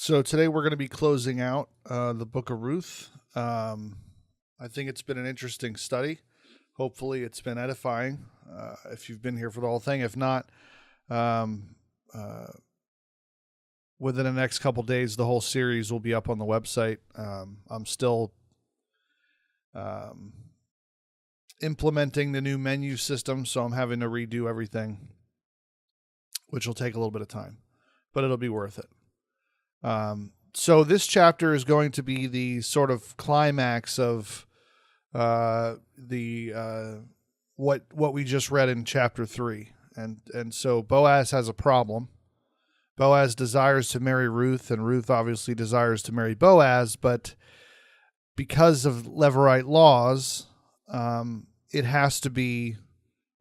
So today we're going to be closing out the book of Ruth. I think it's been an interesting study. Hopefully it's been edifying if you've been here for the whole thing. If not, within the next couple days, the whole series will be up on the website. I'm still implementing the new menu system, so I'm having to redo everything, which will take a little bit of time, but it'll be worth it. So this chapter is going to be the sort of climax of what we just read in chapter 3. And so Boaz has a problem. Boaz desires to marry Ruth, and Ruth obviously desires to marry Boaz, but because of Levirate laws, it has to be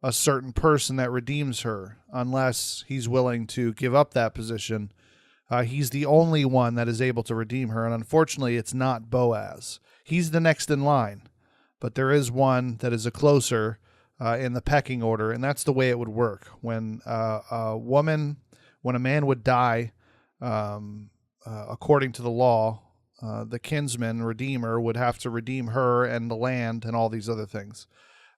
a certain person that redeems her, unless he's willing to give up that position. He's the only one that is able to redeem her, and unfortunately, it's not Boaz. He's the next in line, but there is one that is a closer in the pecking order, and that's the way it would work. When a man would die, according to the law, the kinsman redeemer would have to redeem her and the land and all these other things.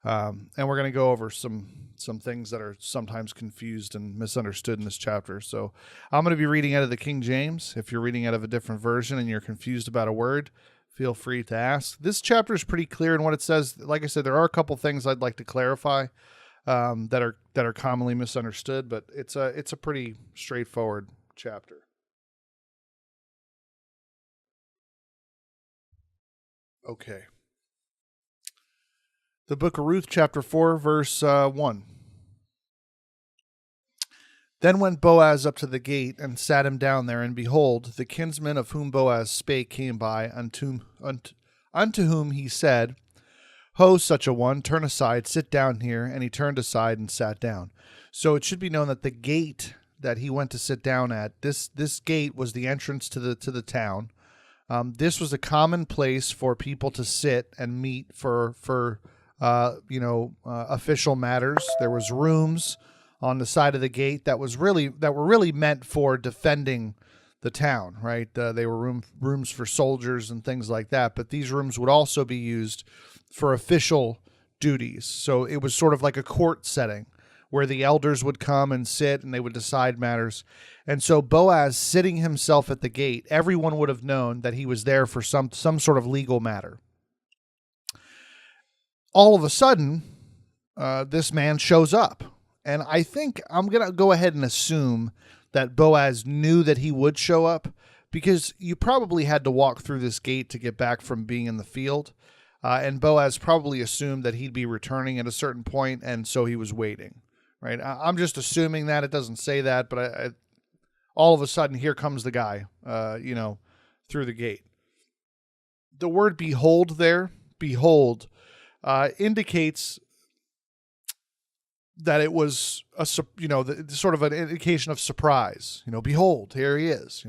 And we're going to go over some things that are sometimes confused and misunderstood in this chapter. So I'm going to be reading out of the King James. If you're reading out of a different version and you're confused about a word, feel free to ask. This chapter is pretty clear in what it says. Like I said, there are a couple things I'd like to clarify that are commonly misunderstood, but it's a pretty straightforward chapter. Okay. The book of Ruth, chapter 4, verse 1. Then went Boaz up to the gate, and sat him down there, and behold, the kinsman of whom Boaz spake came by, unto whom he said, Ho, such a one, turn aside, sit down here. And he turned aside and sat down. So it should be known that the gate that he went to sit down at, this gate was the entrance to the town. This was a common place for people to sit and meet for official matters. There was rooms on the side of the gate that were really meant for defending the town, right? They were rooms for soldiers and things like that, but these rooms would also be used for official duties. So it was sort of like a court setting where the elders would come and sit and they would decide matters. And so Boaz sitting himself at the gate, everyone would have known that he was there for some sort of legal matter. All of a sudden, this man shows up. And I think I'm going to go ahead and assume that Boaz knew that he would show up, because you probably had to walk through this gate to get back from being in the field. And Boaz probably assumed that he'd be returning at a certain point, and so he was waiting, right? I'm just assuming that. It doesn't say that, but I all of a sudden, here comes the guy, through the gate. The word behold there, behold, indicates that it was sort of an indication of surprise. Behold, here he is.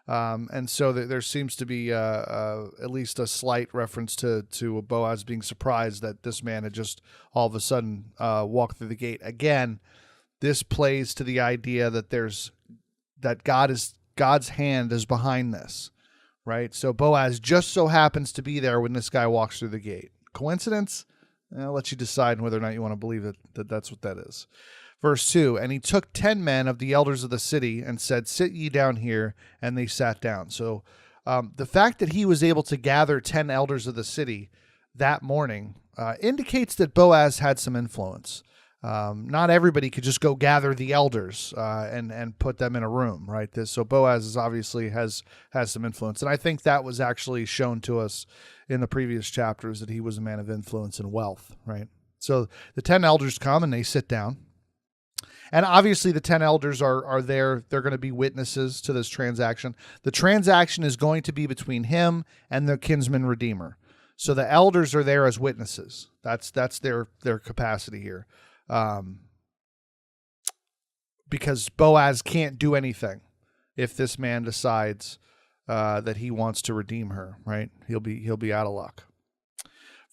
And so there seems to be at least a slight reference to Boaz being surprised that this man had just all of a sudden walked through the gate. Again, this plays to the idea that God's hand is behind this, right? So Boaz just so happens to be there when this guy walks through the gate. Coincidence? I'll let you decide whether or not you want to believe that's what that is. Verse 2, and he took 10 men of the elders of the city and said, sit ye down here, and they sat down. So the fact that he was able to gather 10 elders of the city that morning indicates that Boaz had some influence. Not everybody could just go gather the elders and put them in a room, right? So Boaz obviously has some influence. And I think that was actually shown to us in the previous chapters, that he was a man of influence and wealth, right? So the 10 elders come and they sit down. And obviously the 10 elders are there. They're going to be witnesses to this transaction. The transaction is going to be between him and the kinsman redeemer. So the elders are there as witnesses. That's their capacity here. Because Boaz can't do anything if this man decides that he wants to redeem her, right? He'll be out of luck.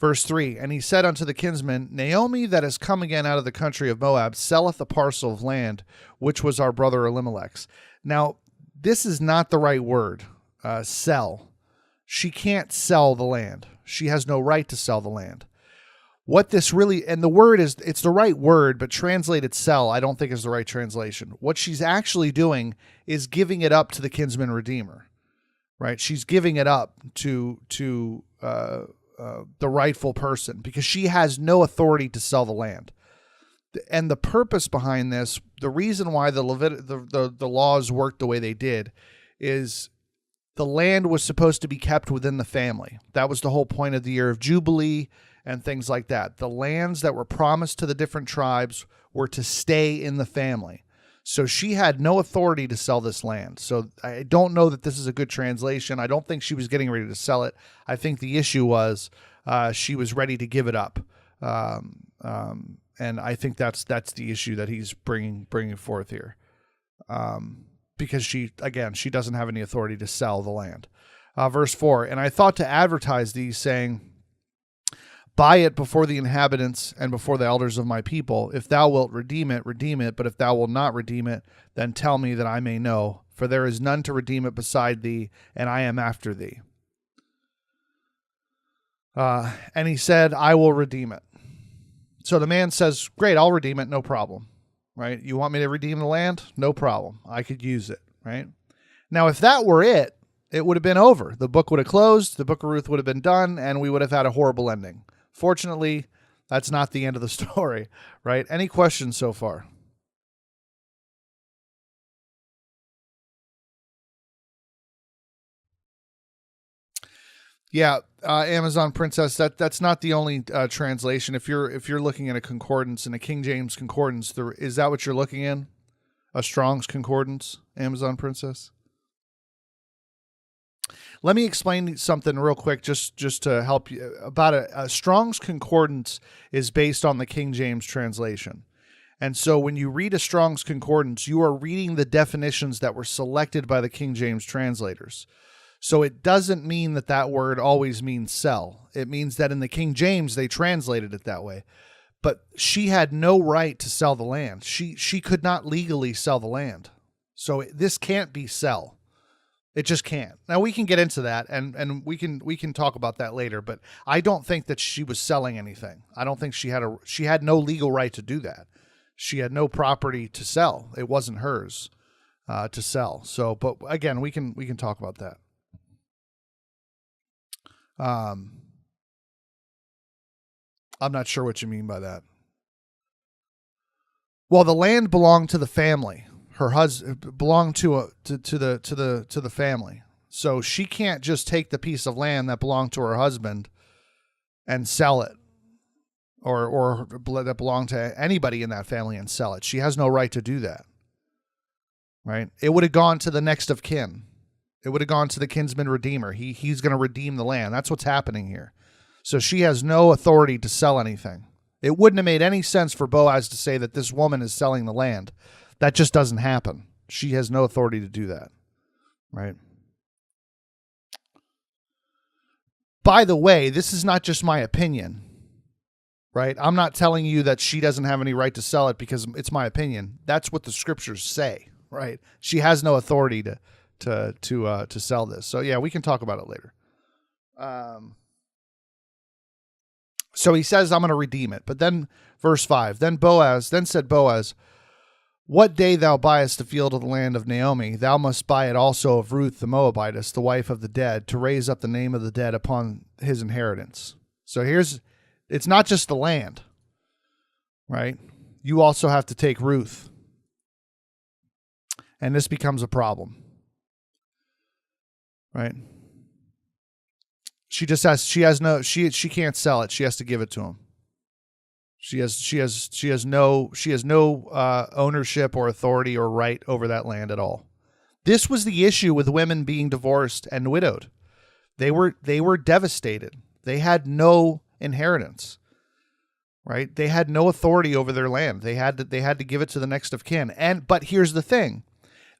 Verse 3, and he said unto the kinsman, Naomi that is come again out of the country of Moab selleth a parcel of land, which was our brother Elimelech's. Now, this is not the right word. Sell. She can't sell the land. She has no right to sell the land. What this really, and the word is, it's the right word, but translated sell, I don't think is the right translation. What she's actually doing is giving it up to the kinsman redeemer, right? She's giving it up to the rightful person because she has no authority to sell the land. And the purpose behind this, the reason why the laws worked the way they did is the land was supposed to be kept within the family. That was the whole point of the year of Jubilee and things like that. The lands that were promised to the different tribes were to stay in the family. So she had no authority to sell this land. So I don't know that this is a good translation. I don't think she was getting ready to sell it. I think the issue was she was ready to give it up. And I think that's the issue that he's bringing forth here. Because she doesn't have any authority to sell the land. Verse 4, and I thought to advertise these, saying, buy it before the inhabitants and before the elders of my people. If thou wilt redeem it, redeem it. But if thou wilt not redeem it, then tell me that I may know. For there is none to redeem it beside thee, and I am after thee. And he said, I will redeem it. So the man says, great, I'll redeem it, no problem. Right? You want me to redeem the land? No problem. I could use it. Right? Now, if that were it, it would have been over. The book would have closed. The book of Ruth would have been done, and we would have had a horrible ending. Fortunately, that's not the end of the story, right? Any questions so far? Yeah, Amazon Princess. That's not the only translation. If you're looking at a concordance, in a King James concordance, is that what you're looking in? A Strong's concordance, Amazon Princess. Let me explain something real quick, just to help you about a Strong's concordance is based on the King James translation. And so when you read a Strong's concordance, you are reading the definitions that were selected by the King James translators. So it doesn't mean that word always means sell. It means that in the King James, they translated it that way. But she had no right to sell the land. She could not legally sell the land. So this can't be sell. It just can't. Now we can get into that and we can talk about that later, but I don't think that she was selling anything. I don't think she had no legal right to do that. She had no property to sell. It wasn't hers to sell. So, but again, we can talk about that. I'm not sure what you mean by that. Well, the land belonged to the family. Her husband belonged to the family. So she can't just take the piece of land that belonged to her husband and sell it, or that belonged to anybody in that family and sell it. She has no right to do that. Right? It would have gone to the next of kin. It would have gone to the kinsman redeemer. He's going to redeem the land. That's what's happening here. So she has no authority to sell anything. It wouldn't have made any sense for Boaz to say that this woman is selling the land. That just doesn't happen. She has no authority to do that. Right? By the way, this is not just my opinion. Right? I'm not telling you that she doesn't have any right to sell it because it's my opinion. That's what the scriptures say. Right? She has no authority to sell this. So yeah, we can talk about it later. So he says, I'm going to redeem it. But then verse 5, then said Boaz, what day thou buyest the field of the land of Naomi, thou must buy it also of Ruth the Moabitess, the wife of the dead, to raise up the name of the dead upon his inheritance. So it's not just the land, right? You also have to take Ruth. And this becomes a problem. Right? She can't sell it. She has to give it to him. She has no ownership or authority or right over that land at all. This was the issue with women being divorced and widowed. They were devastated. They had no inheritance. Right? They had no authority over their land. They had to give it to the next of kin. But here's the thing.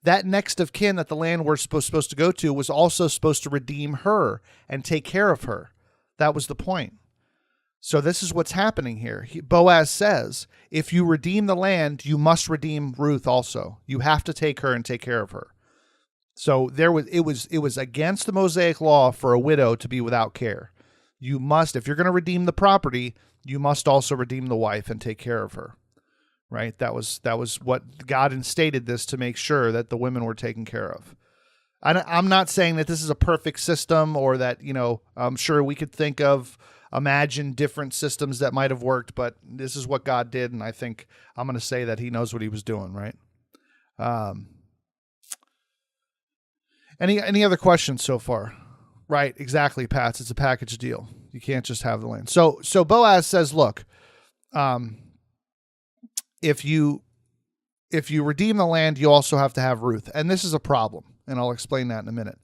That next of kin that the land was supposed to go to was also supposed to redeem her and take care of her. That was the point. So this is what's happening here. Boaz says, if you redeem the land, you must redeem Ruth also. You have to take her and take care of her. So it was against the Mosaic law for a widow to be without care. You must, if you're going to redeem the property, you must also redeem the wife and take care of her. Right? That was what God instated this to make sure that the women were taken care of. I'm not saying that this is a perfect system or that, I'm sure we could imagine different systems that might have worked, but this is what God did. And I think I'm going to say that he knows what he was doing, right? Any other questions so far? Right. Exactly, Pats. It's a package deal. You can't just have the land. So Boaz says, look, if you redeem the land, you also have to have Ruth. And this is a problem. And I'll explain that in a minute.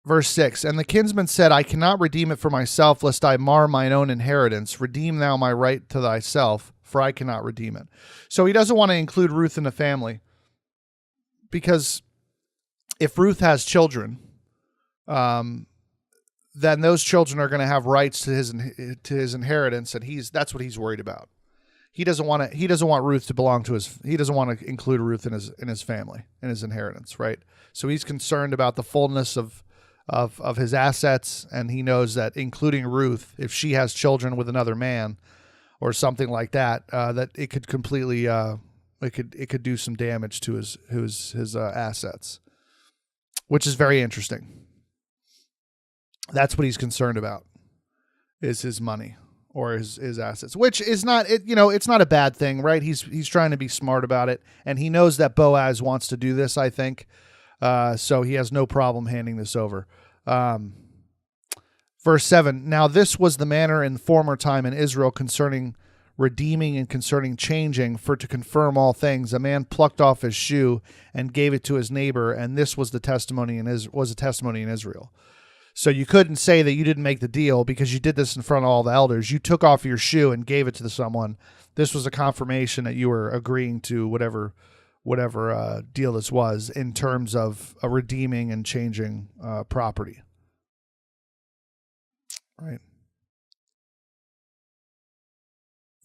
Verse 6, and the kinsman said, I cannot redeem it for myself, lest I mar mine own inheritance. Redeem thou my right to thyself, for I cannot redeem it. So he doesn't want to include Ruth in the family, because if Ruth has children, then those children are going to have rights to his inheritance, and that's what he's worried about. He doesn't want Ruth to belong to he doesn't want to include Ruth in his family, in his inheritance, right? So he's concerned about the fullness of his assets, and he knows that including Ruth, if she has children with another man or something like that, that it could completely it could do some damage to his assets, which is very interesting. That's what he's concerned about, is his money or his assets, which is not, it's not a bad thing, right? He's trying to be smart about it, and he knows that Boaz wants to do this, I think. So he has no problem handing this over. Verse 7, now this was the manner in former time in Israel concerning redeeming and concerning changing, for to confirm all things, a man plucked off his shoe and gave it to his neighbor, and this was a testimony in Israel. So you couldn't say that you didn't make the deal because you did this in front of all the elders. You took off your shoe and gave it to someone. This was a confirmation that you were agreeing to whatever deal this was in terms of a redeeming and changing property. Right.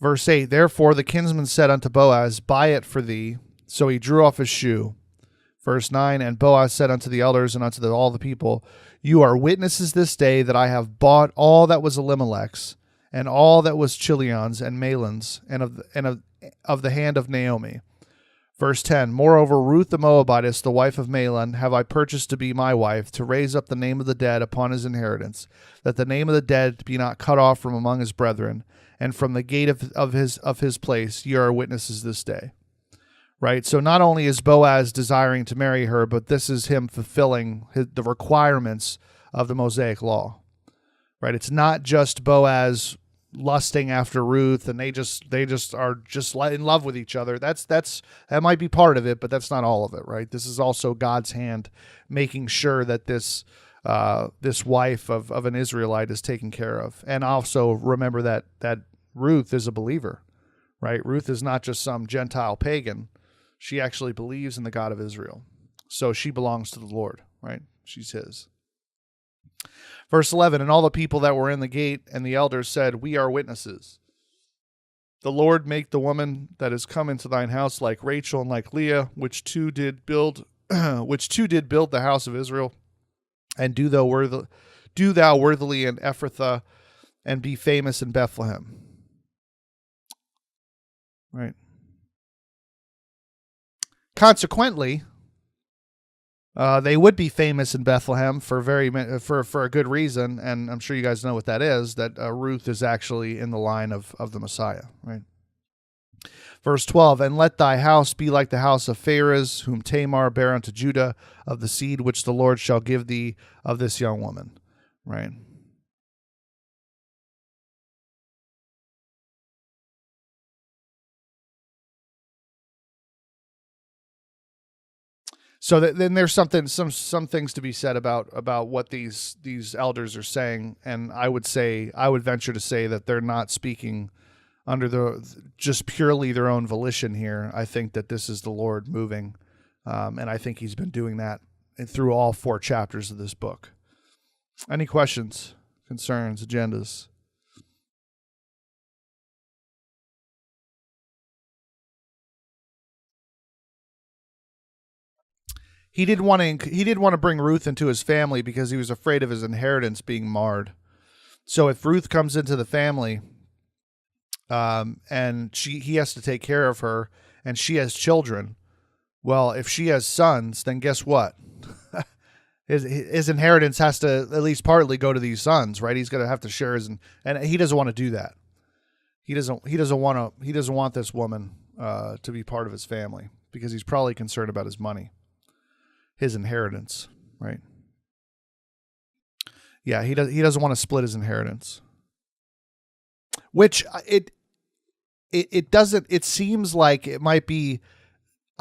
Verse 8, therefore the kinsman said unto Boaz, buy it for thee. So he drew off his shoe. Verse 9, and Boaz said unto the elders and unto all the people, you are witnesses this day that I have bought all that was Elimelech's, and all that was Chilion's and Mahlon's, and of the hand of Naomi. Verse 10, moreover, Ruth the Moabitess, the wife of Mahlon, have I purchased to be my wife, to raise up the name of the dead upon his inheritance, that the name of the dead be not cut off from among his brethren, and from the gate of his place ye are witnesses this day. Right? So not only is Boaz desiring to marry her, but this is him fulfilling the requirements of the Mosaic law. Right? It's not just Boaz lusting after Ruth and they just are just in love with each other. That might be part of it, but that's not all of it, right? This is also God's hand making sure that this wife of an Israelite is taken care of. And also remember that Ruth is a believer, right? Ruth is not just some Gentile pagan. She actually believes in the God of Israel. So she belongs to the Lord, right? She's his. Verse 11, and all the people that were in the gate and the elders said, we are witnesses. The Lord make the woman that is come into thine house like Rachel and like Leah, which two did build the house of Israel, and do thou worthily in Ephrathah, and be famous in Bethlehem. Right. Consequently, they would be famous in Bethlehem for a good reason, and I'm sure you guys know what that is, that Ruth is actually in the line of the Messiah, right? Verse 12, and let thy house be like the house of Pharez, whom Tamar bare unto Judah, of the seed which the Lord shall give thee of this young woman, right? So then there's some things to be said about what these elders are saying, and I would venture to say that they're not speaking under just purely their own volition here. I think that this is the Lord moving, and I think he's been doing that through all 4 chapters of this book. Any questions, concerns, agendas? He didn't want to bring Ruth into his family because he was afraid of his inheritance being marred. So if Ruth comes into the family, and he has to take care of her, and she has children, well, if she has sons, then guess what? His inheritance has to at least partly go to these sons, right? He's going to have to share and he doesn't want to do that. He doesn't want this woman to be part of his family because he's probably concerned about his money, his inheritance, right? Yeah, he doesn't want to split his inheritance. Which it doesn't. It seems like it might be.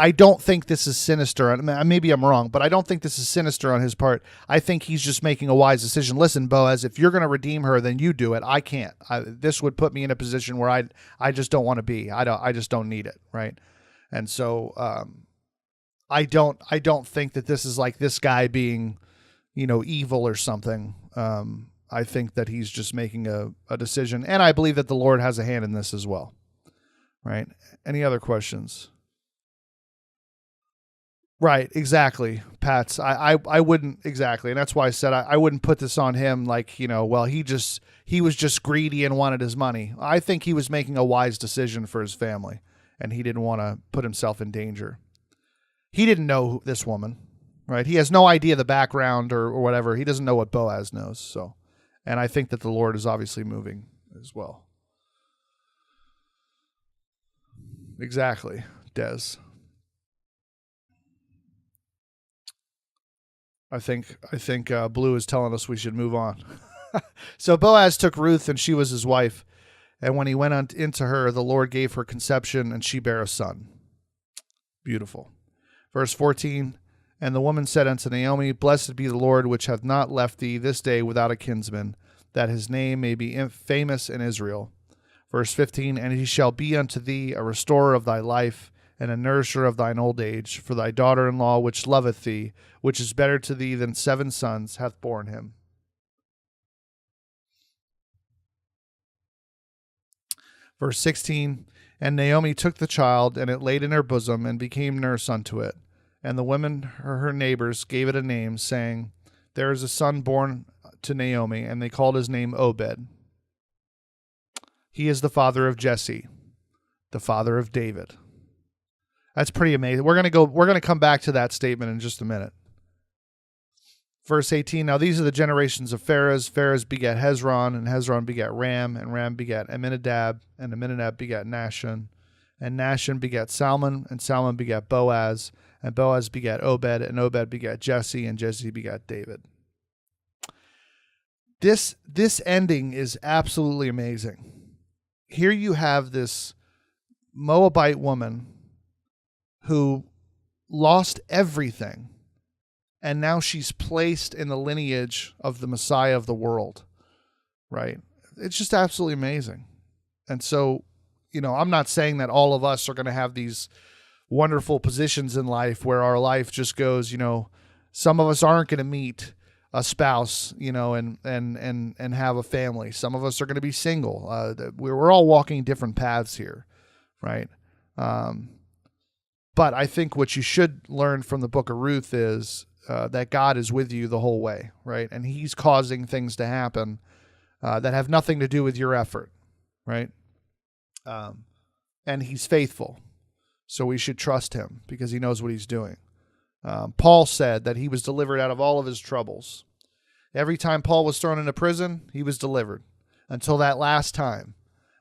I don't think this is sinister. Maybe I'm wrong, but I don't think this is sinister on his part. I think he's just making a wise decision. Listen, Boaz, if you're going to redeem her, then you do it. I can't. This would put me in a position where I just don't want to be. I just don't need it, right? And so I don't think that this is like this guy being, evil or something. I think that he's just making a decision, and I believe that the Lord has a hand in this as well, right? Any other questions? Right, exactly, Pats. I wouldn't exactly, and that's why I said I wouldn't put this on him. Like well, he was just greedy and wanted his money. I think he was making a wise decision for his family, and he didn't want to put himself in danger. He didn't know this woman, right? He has no idea the background or whatever. He doesn't know what Boaz knows. So, and I think that the Lord is obviously moving as well. Exactly, Des. I think Blue is telling us we should move on. So Boaz took Ruth, and she was his wife. And when he went into her, the Lord gave her conception, and she bare a son. Beautiful. Verse 14, and the woman said unto Naomi, Blessed be the Lord, which hath not left thee this day without a kinsman, that his name may be famous in Israel. Verse 15, and he shall be unto thee a restorer of thy life, and a nourisher of thine old age, for thy daughter-in-law, which loveth thee, which is better to thee than 7 sons, hath borne him. Verse 16, and Naomi took the child, and it laid in her bosom, and became nurse unto it. And the women, her neighbors, gave it a name, saying, There is a son born to Naomi, and they called his name Obed. He is the father of Jesse, the father of David. That's pretty amazing. We're going to come back to that statement in just a minute. Verse 18, now these are the generations of Pharez. Pharez begat Hezron, and Hezron begat Ram, and Ram begat Amminadab, and Amminadab begat Nahshon, and Nahshon begat Salmon, and Salmon begat Boaz, and Boaz begat Obed, and Obed begat Jesse, and Jesse begat David. This ending is absolutely amazing. Here you have this Moabite woman who lost everything, and now she's placed in the lineage of the Messiah of the world, right? It's just absolutely amazing. And so, I'm not saying that all of us are going to have these wonderful positions in life where our life just goes, some of us aren't going to meet a spouse, and have a family. Some of us are going to be single. We're all walking different paths here, right? But I think what you should learn from the book of Ruth is that God is with you the whole way, right? And he's causing things to happen that have nothing to do with your effort, right? And he's faithful. So we should trust him because he knows what he's doing. Paul said that he was delivered out of all of his troubles. Every time Paul was thrown into prison, he was delivered until that last time,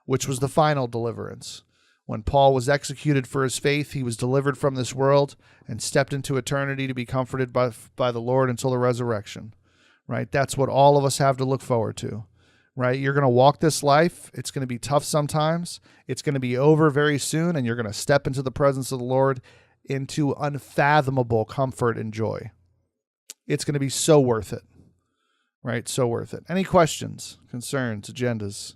which was the final deliverance. When Paul was executed for his faith, he was delivered from this world and stepped into eternity to be comforted by the Lord until the resurrection, right? That's what all of us have to look forward to, right? You're going to walk this life. It's going to be tough sometimes. It's going to be over very soon, and you're going to step into the presence of the Lord into unfathomable comfort and joy. It's going to be so worth it, right? So worth it. Any questions, concerns, agendas?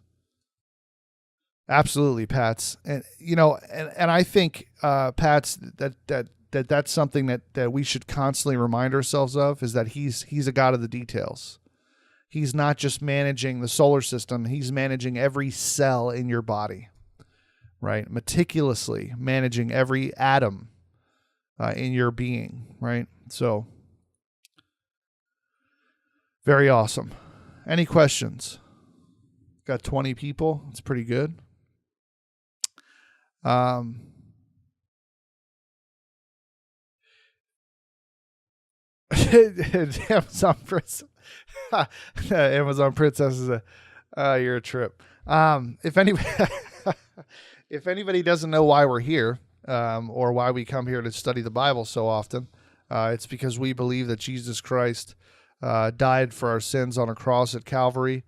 Absolutely, Pats. And and I think Pats that's something that we should constantly remind ourselves of, is that he's a God of the details. He's not just managing the solar system, he's managing every cell in your body, right? Meticulously managing every atom in your being, right? So, very awesome. Any questions? Got 20 people. It's pretty good. Amazon Princess. Amazon Princess is you're a trip. If anybody, if anybody doesn't know why we're here, or why we come here to study the Bible so often, it's because we believe that Jesus Christ died for our sins on a cross at Calvary,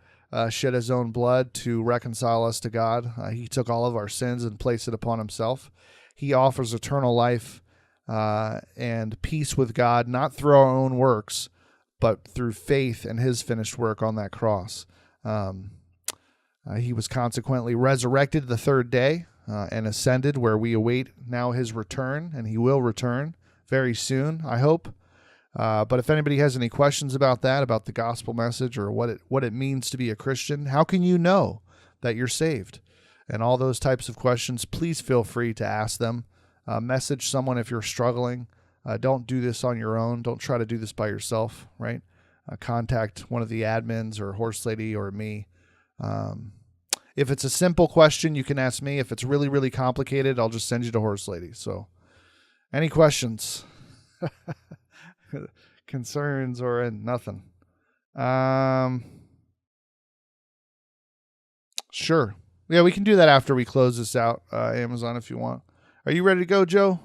shed his own blood to reconcile us to God. He took all of our sins and placed it upon himself. He offers eternal life and peace with God, not through our own works, but through faith in his finished work on that cross. He was consequently resurrected the third day and ascended, where we await now his return, and he will return very soon, I hope. But if anybody has any questions about that, about the gospel message, or what it means to be a Christian, how can you know that you're saved, and all those types of questions, please feel free to ask them. Message someone if you're struggling. Don't do this on your own. Don't try to do this by yourself, right? Contact one of the admins or Horse Lady or me. If it's a simple question, you can ask me. If it's really, really complicated, I'll just send you to Horse Lady. So, any questions? Concerns or nothing? Sure. Yeah, we can do that after we close this out, Amazon, if you want. Are you ready to go, Joe?